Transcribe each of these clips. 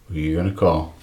Who are you gonna call?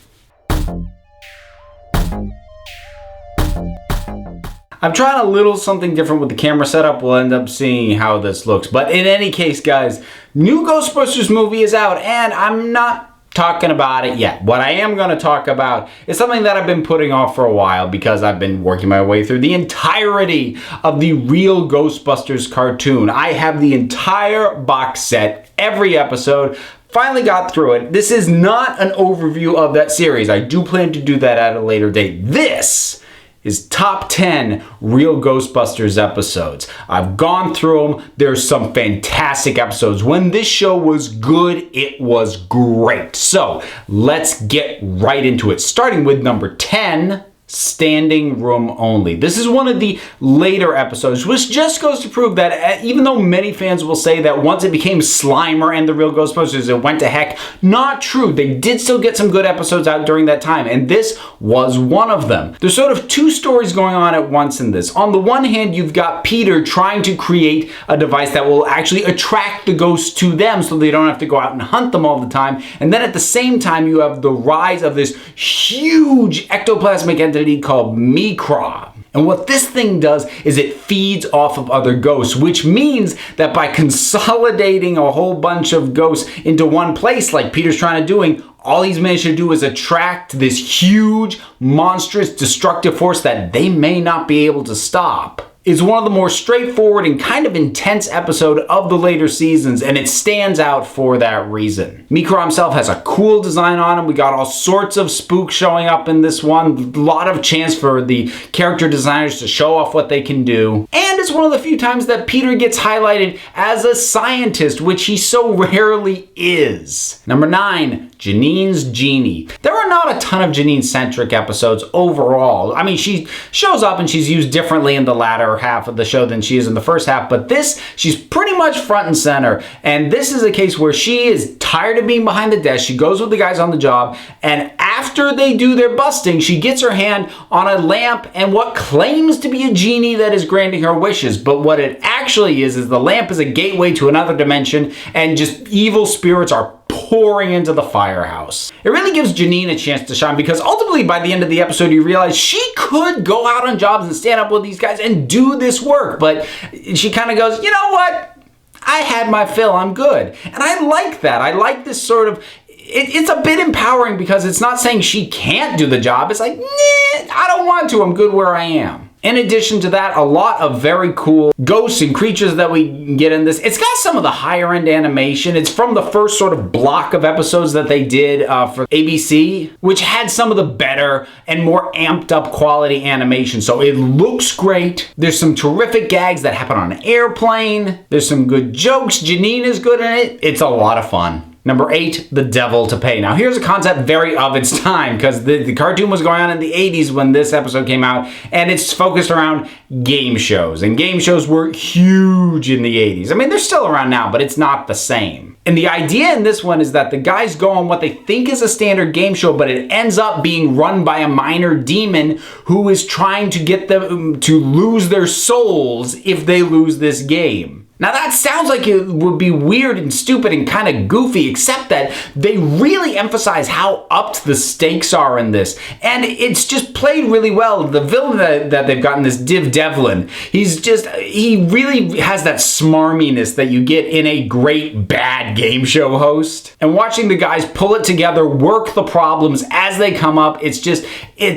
I'm trying a little something different with the camera setup. We'll end up seeing how this looks. But in any case, guys, new Ghostbusters movie is out, and I'm not talking about it yet. What I am going to talk about is something that I've been putting off for a while because I've been working my way through the entirety of the real Ghostbusters cartoon. I have the entire box set, every episode. Finally got through it. This is not an overview of that series. I do plan to do that at a later date. This is top 10 real Ghostbusters episodes. I've gone through them. There's some fantastic episodes. When this show was good, it was great. So let's get right into it. Starting with number 10, Standing Room Only. This is one of the later episodes, which just goes to prove that even though many fans will say that once it became Slimer and the real Ghostbusters, it went to heck, not true. They did still get some good episodes out during that time, and this was one of them. There's sort of two stories going on at once in this. On the one hand, you've got Peter trying to create a device that will actually attract the ghosts to them so they don't have to go out and hunt them all the time. And then at the same time, you have the rise of this huge ectoplasmic entity called Mikra. And what this thing does is it feeds off of other ghosts, which means that by consolidating a whole bunch of ghosts into one place, like Peter's trying to do, all he's managed to do is attract this huge, monstrous, destructive force that they may not be able to stop. It's one of the more straightforward and kind of intense episode of the later seasons, and it stands out for that reason. Mikra himself has a cool design on him. We got all sorts of spooks showing up in this one. A lot of chance for the character designers to show off what they can do. And it's one of the few times that Peter gets highlighted as a scientist, which he so rarely is. Number 9, Janine's Genie. There are not a ton of Janine-centric episodes overall. I mean, she shows up and she's used differently in the latter half of the show than she is in the first half, but this, she's pretty much front and center. And this is a case where she is tired of being behind the desk. She goes with the guys on the job, and after they do their busting, she gets her hand on a lamp and what claims to be a genie that is granting her wishes. But what it actually is the lamp is a gateway to another dimension, and just evil spirits are pouring into the firehouse. It really gives Janine a chance to shine because ultimately by the end of the episode you realize she could go out on jobs and stand up with these guys and do this work, but she kind of goes, you know what? I had my fill, I'm good. And I like that. I like this sort of, it's a bit empowering because it's not saying she can't do the job. It's like, nah, I don't want to, I'm good where I am. In addition to that, a lot of very cool ghosts and creatures that we get in this. It's got some of the higher end animation. It's from the first sort of block of episodes that they did for ABC, which had some of the better and more amped up quality animation. So it looks great. There's some terrific gags that happen on an airplane. There's some good jokes. Janine is good in it. It's a lot of fun. Number 8, The Devil to Pay. Now here's a concept very of its time because the cartoon was going on in the 80s when this episode came out, and it's focused around game shows. And game shows were huge in the 80s. I mean, they're still around now, but it's not the same. And the idea in this one is that the guys go on what they think is a standard game show, but it ends up being run by a minor demon who is trying to get them to lose their souls if they lose this game. Now that sounds like it would be weird and stupid and kind of goofy, except that they really emphasize how upped the stakes are in this. And it's just played really well. The villain that they've gotten, this Div Devlin, he really has that smarminess that you get in a great bad game show host. And watching the guys pull it together, work the problems as they come up, it's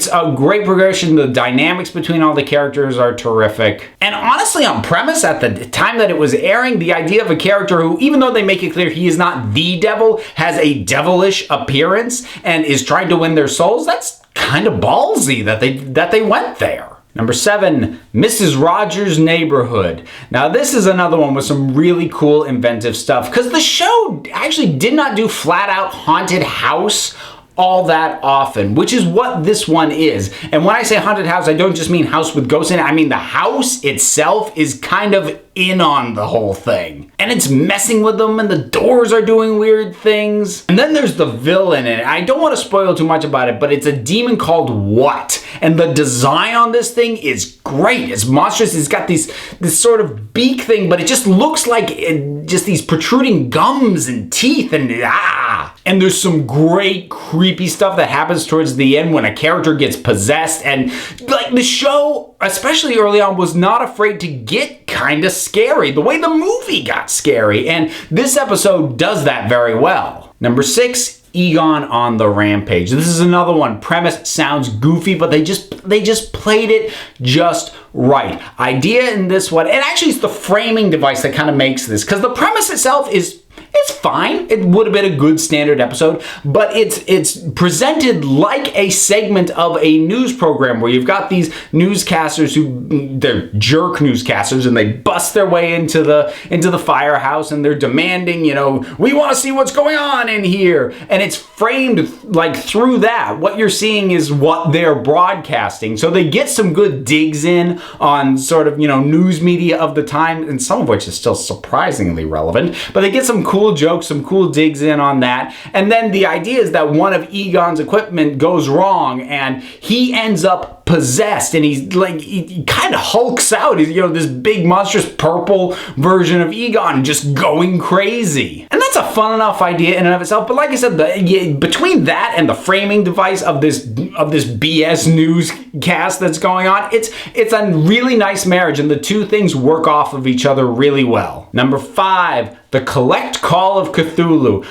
a great progression. The dynamics between all the characters are terrific. And honestly, on premise, at the time that it was airing, the idea of a character who, even though they make it clear he is not the devil, has a devilish appearance and is trying to win their souls, that's kind of ballsy that they went there. Number 7, Mrs. Rogers' Neighborhood. Now this is another one with some really cool inventive stuff because the show actually did not do flat out haunted house all that often, which is what this one is. And when I say haunted house, I don't just mean house with ghosts in it. I mean the house itself is kind of in on the whole thing. And it's messing with them, and the doors are doing weird things. And then there's the villain in it. I don't want to spoil too much about it, but it's a demon called What? And the design on this thing is great. It's monstrous. It's got this sort of beak thing, but it just looks like just these protruding gums and teeth and And there's some great creepy stuff that happens towards the end when a character gets possessed. And like the show, especially early on, was not afraid to get kind of scary the way the movie got scary. And this episode does that very well. Number 6, Egon on the Rampage. This is another one. Premise sounds goofy, but they just played it just right. Idea in this one, and actually it's the framing device that kind of makes this, because the premise itself is it's fine. It would have been a good standard episode, but it's presented like a segment of a news program where you've got these newscasters they're jerk newscasters, and they bust their way into the firehouse, and they're demanding, we want to see what's going on in here. And it's framed like through that. What you're seeing is what they're broadcasting. So they get some good digs in on sort of, news media of the time, and some of which is still surprisingly relevant, but they get some cool jokes, some cool digs in on that. And then the idea is that one of Egon's equipment goes wrong and he ends up possessed, and he kind of hulks out. He's, this big monstrous purple version of Egon just going crazy. And that's a fun enough idea in and of itself. But like I said, between that and the framing device of this BS newscast that's going on, it's a really nice marriage, and the two things work off of each other really well. Number 5, the Collect Call of Cthulhu.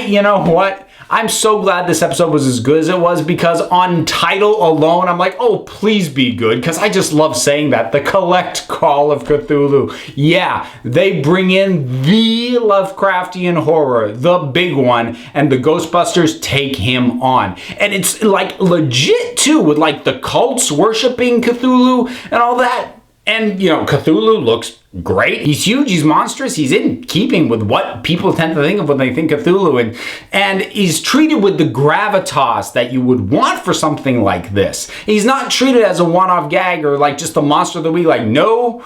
You know what? I'm so glad this episode was as good as it was, because on title alone, I'm like, oh, please be good, because I just love saying that. The Collect Call of Cthulhu. Yeah, they bring in the Lovecraftian horror, the big one, and the Ghostbusters take him on. And it's like legit too, with like the cults worshiping Cthulhu and all that. And, Cthulhu looks great. He's huge, he's monstrous, he's in keeping with what people tend to think of when they think Cthulhu, and he's treated with the gravitas that you would want for something like this. He's not treated as a one-off gag or like just a monster of the week. Like, no,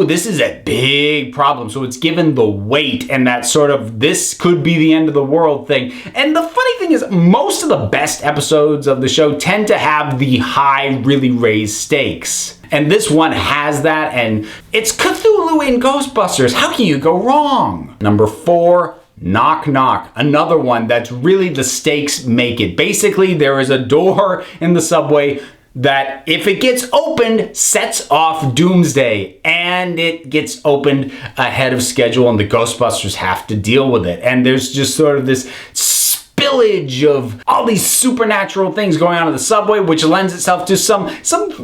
this is a big problem. So it's given the weight and that sort of this could be the end of the world thing. And the funny thing is, most of the best episodes of the show tend to have the high, really raised stakes. And this one has that, and it's Cthulhu in Ghostbusters. How can you go wrong? Number 4, Knock Knock. Another one that's really the stakes make it. Basically, there is a door in the subway that, if it gets opened, sets off doomsday, and it gets opened ahead of schedule, and the Ghostbusters have to deal with it. And there's just sort of this spillage of all these supernatural things going on in the subway, which lends itself to some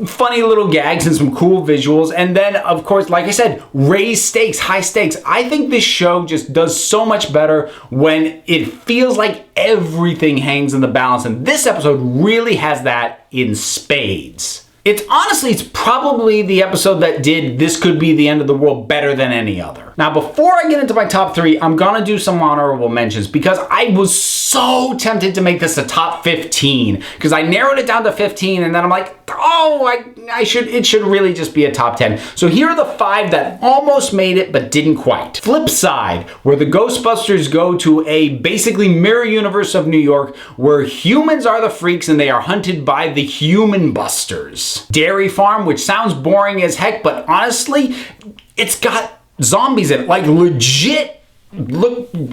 funny little gags and some cool visuals. And then, of course, like I said, raised stakes, high stakes. I think this show just does so much better when it feels like everything hangs in the balance. And this episode really has that in spades. It's probably the episode that did This Could Be the End of the World better than any other. Now, before I get into my top 3, I'm gonna do some honorable mentions, because I was so tempted to make this a top 15, because I narrowed it down to 15, and then I'm like, it should really just be a top 10. So here are the 5 that almost made it but didn't quite. Flip Side, where the Ghostbusters go to a basically mirror universe of New York where humans are the freaks and they are hunted by the Human Busters. Dairy Farm, which sounds boring as heck, but honestly, it's got zombies in it, like legit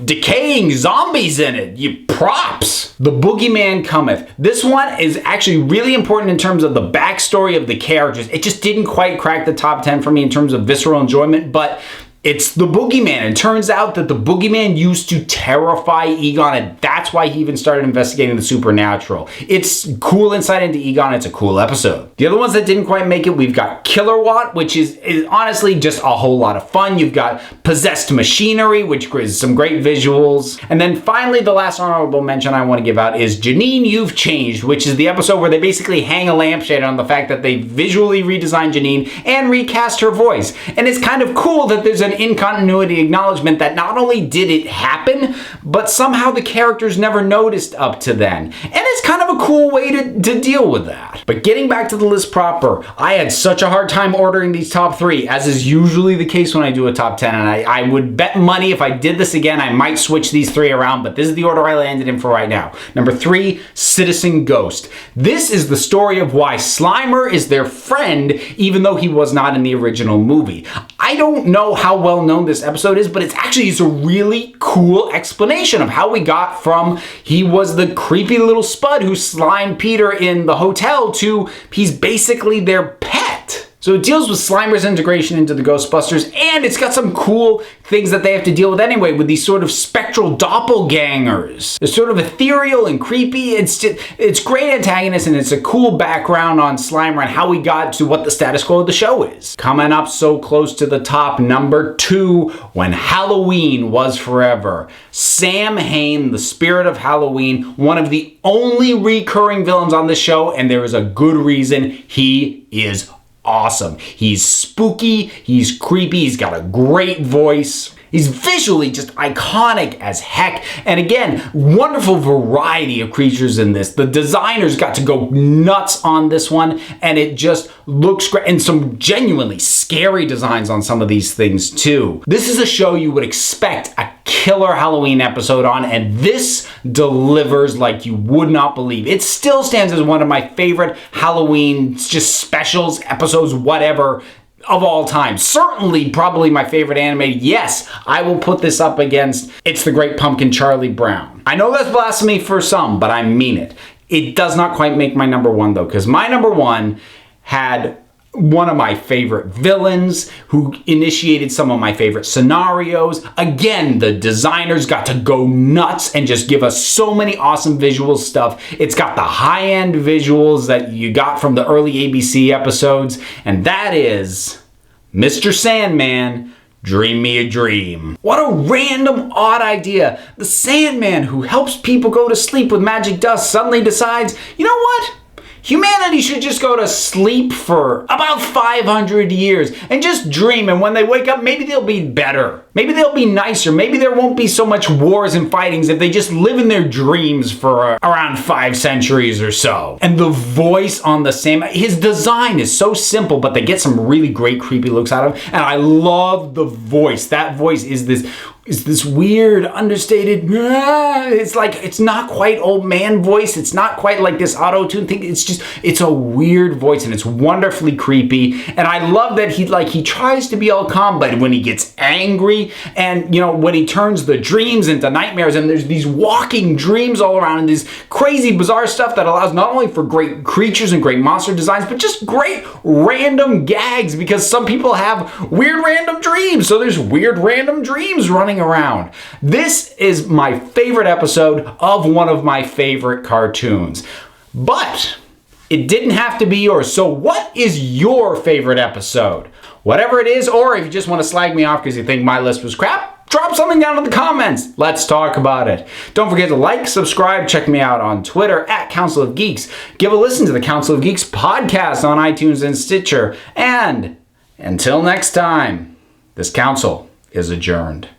decaying zombies in it. You props. The Boogeyman Cometh. This one is actually really important in terms of the backstory of the characters. It just didn't quite crack the top 10 for me in terms of visceral enjoyment, but it's the Boogeyman. It turns out that the Boogeyman used to terrify Egon, and that's why he even started investigating the supernatural. It's cool insight into Egon. It's a cool episode. The other ones that didn't quite make it, we've got Killerwatt, which is honestly just a whole lot of fun. You've got Possessed Machinery, which is some great visuals. And then finally, the last honorable mention I want to give out is Janine, You've Changed, which is the episode where they basically hang a lampshade on the fact that they visually redesigned Janine and recast her voice. And it's kind of cool that there's an in-continuity acknowledgement that not only did it happen, but somehow the characters never noticed up to then. And it's kind of a cool way to deal with that. But getting back to the list proper, I had such a hard time ordering these top 3, as is usually the case when I do a top 10, and I would bet money if I did this again, I might switch these 3 around, but this is the order I landed in for right now. Number 3, Citizen Ghost. This is the story of why Slimer is their friend, even though he was not in the original movie. I don't know how well known this episode is, but it's a really cool explanation of how we got from he was the creepy little spud who slimed Peter in the hotel to he's basically their pet. So it deals with Slimer's integration into the Ghostbusters, and it's got some cool things that they have to deal with anyway, with these sort of spectral doppelgangers. They're sort of ethereal and creepy. It's great antagonists, and it's a cool background on Slimer and how we got to what the status quo of the show is. Coming up so close to the top, number 2, When Halloween Was Forever. Sam Hain, the spirit of Halloween, one of the only recurring villains on this show, and there is a good reason. He is awesome. He's spooky, he's creepy, he's got a great voice. He's visually just iconic as heck. And again, wonderful variety of creatures in this. The designers got to go nuts on this one, and it just looks great. And some genuinely scary designs on some of these things too. This is a show you would expect a killer Halloween episode on, and this delivers like you would not believe. It still stands as one of my favorite Halloween just specials, episodes, whatever, of all time. Certainly, probably my favorite animated. Yes, I will put this up against It's the Great Pumpkin, Charlie Brown. I know that's blasphemy for some, but I mean it. It does not quite make my number 1 though, because my number 1 had one of my favorite villains who initiated some of my favorite scenarios. Again, the designers got to go nuts and just give us so many awesome visual stuff. It's got the high-end visuals that you got from the early ABC episodes, and that is Mr. Sandman, Dream Me a Dream. What a random, odd idea. The Sandman who helps people go to sleep with magic dust suddenly decides, you know what? Humanity should just go to sleep for about 500 years and just dream, and when they wake up, maybe they'll be better. Maybe they'll be nicer. Maybe there won't be so much wars and fightings if they just live in their dreams for around 5 centuries or so. And the voice on the Sandman, his design is so simple, but they get some really great creepy looks out of him, and I love the voice. That voice is this weird, understated, it's not quite old man voice. It's not quite like this auto-tune thing. It's a weird voice, and it's wonderfully creepy. And I love that he tries to be all calm, but when he gets angry, and when he turns the dreams into nightmares, and there's these walking dreams all around, and this crazy, bizarre stuff that allows not only for great creatures and great monster designs, but just great random gags, because some people have weird random dreams. So there's weird random dreams running around. This is my favorite episode of one of my favorite cartoons. But it didn't have to be yours. So what is your favorite episode? Whatever it is, or if you just want to slag me off because you think my list was crap, drop something down in the comments. Let's talk about it. Don't forget to like, subscribe, check me out on Twitter at Council of Geeks. Give a listen to the Council of Geeks podcast on iTunes and Stitcher. And until next time, this council is adjourned.